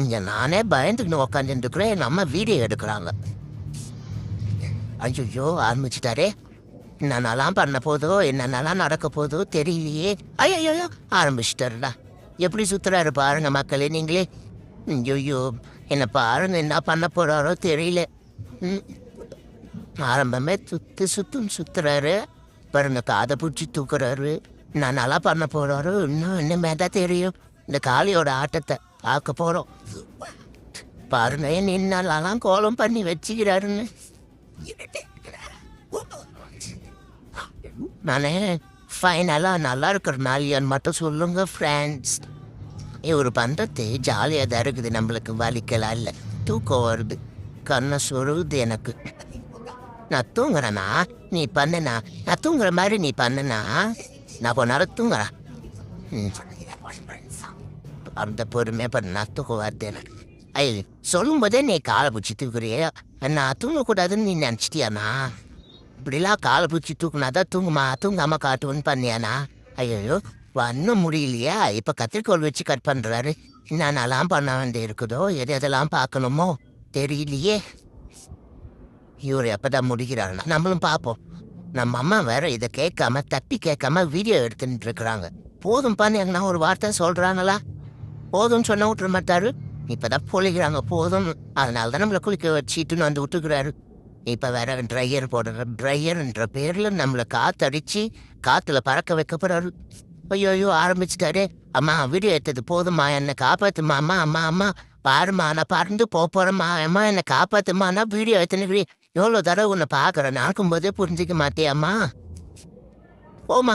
இங்க நானே பயந்துக்கின்னு உக்காந்துருக்கிறேன். எங்க அம்மா வீடியோ எடுக்கிறாங்க. ஐயோ ஆரம்பிச்சுட்டாரே. என்னென்னலாம் பண்ண போதோ என்னென்னலாம் நடக்க போதோ தெரியலையே. ஐயோ ஆரம்பிச்சிட்டாருடா. எப்படி சுத்துறாரு பாருங்க மக்களே நீங்களே. ஐயோ என்னை பாருங்க என்ன பண்ண போறாரோ தெரியல. ம் ஆரம்பமே சுத்துன்னு சுத்துறாரு. பாருங்க காதை பிடிச்சி தூக்குறாரு. நான் நல்லா பண்ண போறாரு. இன்னும் இன்னுமே தான் தெரியும். இந்த காளியோட ஆட்டத்தை பார்க்க போறோம். பாருங்க நின்னாலாம் கோலம் பண்ணி வச்சுக்கிறாருன்னு. நானே ஃபைனலாக நல்லா இருக்கிறனாலியான்னு மட்டும் சொல்லுங்க ஃப்ரெண்ட்ஸ். இவர் பண்ணுறது ஜாலியாக தான் இருக்குது. நம்மளுக்கு வலிக்கலாம் இல்லை. தூக்கம் வருது. கண்ணை சொருகுது எனக்கு. நான் தூங்குறேன்னா நீ பண்ணுனா, நான் தூங்குற மாதிரி நீ பண்ணுனா நான் கொஞ்ச நேரம் தூங்குறேன். அந்த பொறுமையாக பண்ணா தூக்கம் வருது எனக்கு. ஐயோ சொல்லும் போதே நீ காலை பிடிச்சி தூக்குறிய. நான் தூங்கக்கூடாதுன்னு நீ நினச்சிட்டியாண்ணா? இப்படிலாம் காலை பிடிச்சி தூக்குனாதான் தூங்காமல் காட்டுவோன்னு பண்ணியாண்ணா? ஐயோ ஒன்றும் முடியலையா? இப்போ கத்திரிக்கோள் வச்சு கட் பண்ணுறாரு. என்னென்னலாம் பண்ண வேண்டி இருக்குதோ எதெல்லாம் பார்க்கணுமோ தெரியலையே. இவர் எப்போதான் முடிக்கிறாருன்னா நம்மளும் பார்ப்போம். நம்ம அம்மா வேற இதை கேட்காம தப்பி கேட்காம வீடியோ எடுத்துட்டு இருக்கிறாங்க. போதும் பண்ணி ஒரு வார்த்தை சொல்கிறாங்களா? போதும்னு சொன்ன விட்டுற மாட்டாரு. இப்போதான் பொழிக்கிறாங்க போதும். அதனால தான் நம்மளை குளிக்க வச்சுட்டுன்னு வந்து விட்டுக்கிறாரு. இப்போ வேற ட்ரையர் போடுற ட்ரையர்ன்ற பேரில் நம்மளை காற்றடிச்சு காற்றுல பறக்க வைக்க போகிறாரு. ஐயோ ஆரம்பிச்சுட்டாரு. அம்மா வீடியோ எடுத்தது போதும்மா, என்னை காப்பாற்றுமா அம்மா. அம்மா அம்மா பாருமா நான் பறந்து போகிறேம்மா. அம்மா என்னை காப்பாற்றுமானா வீடியோ எடுத்துன்னு எவ்வளோ தடவை உன்னை பார்க்குறேன். நடக்கும்போதே புரிஞ்சிக்க மாட்டேன் அம்மா. போம்மா